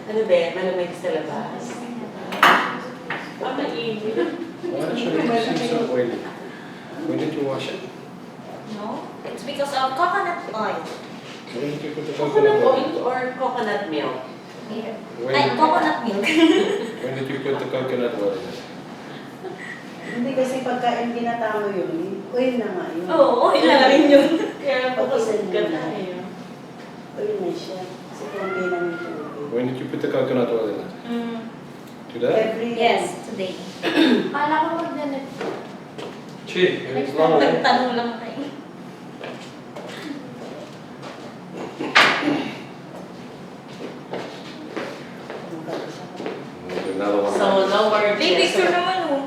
Ano din? Malamig sa labas. Mainit. Why should it seem so oily? When did you wash it? No? It's because of coconut oil. When did you put the Coconut coconut oil or coconut milk? Here. When, Ay, coconut milk. when did you put the coconut oil in it? Hindi kasi pagkain ginatamo yun, oil na nga yun. Oo, oil na rin yun. Kaya bukas ganda eh. Oil na siya. Kasi kung hindi namin tubig. When did you put the coconut oil in it? Today? Every Yes, today. Kala ko mag-ganit. Gee, it was long. Nagtanong lang kayo. Another one. So, no more May picture Jezebel. naman oh.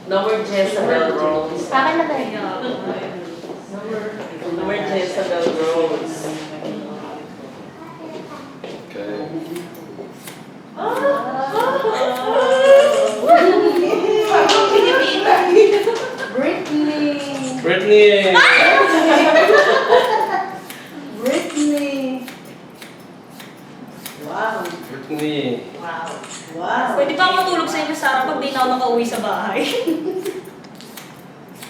No more Jezebel rolls. Akin na tayo. No more Jezebel rolls. Okay. Britney! Brittany! Britney! Wow! Brittany! Wow. Wow! Pwede pa ako matulog sa inyo, Sarah, pag di na ako nakauwi sa bahay.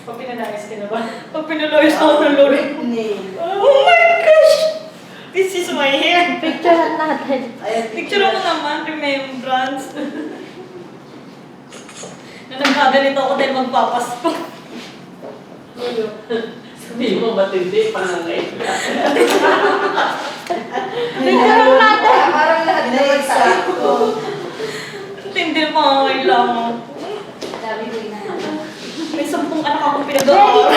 Pag pinanayos ka na ba? Pag pinuloyos ako ng lolo. Britney! Oh my gosh! This is my hair. Picturean natin. Ayan, Picture mo naman, remembrance. Na nagkaganito ako dahil magpapasko. Sabihin mo matindi, pangangay ka. Picture natin. Parang lahat na eksakto. Tindi pa kailangan. Sabi ko na. May 10 anak akong pinag-aaral.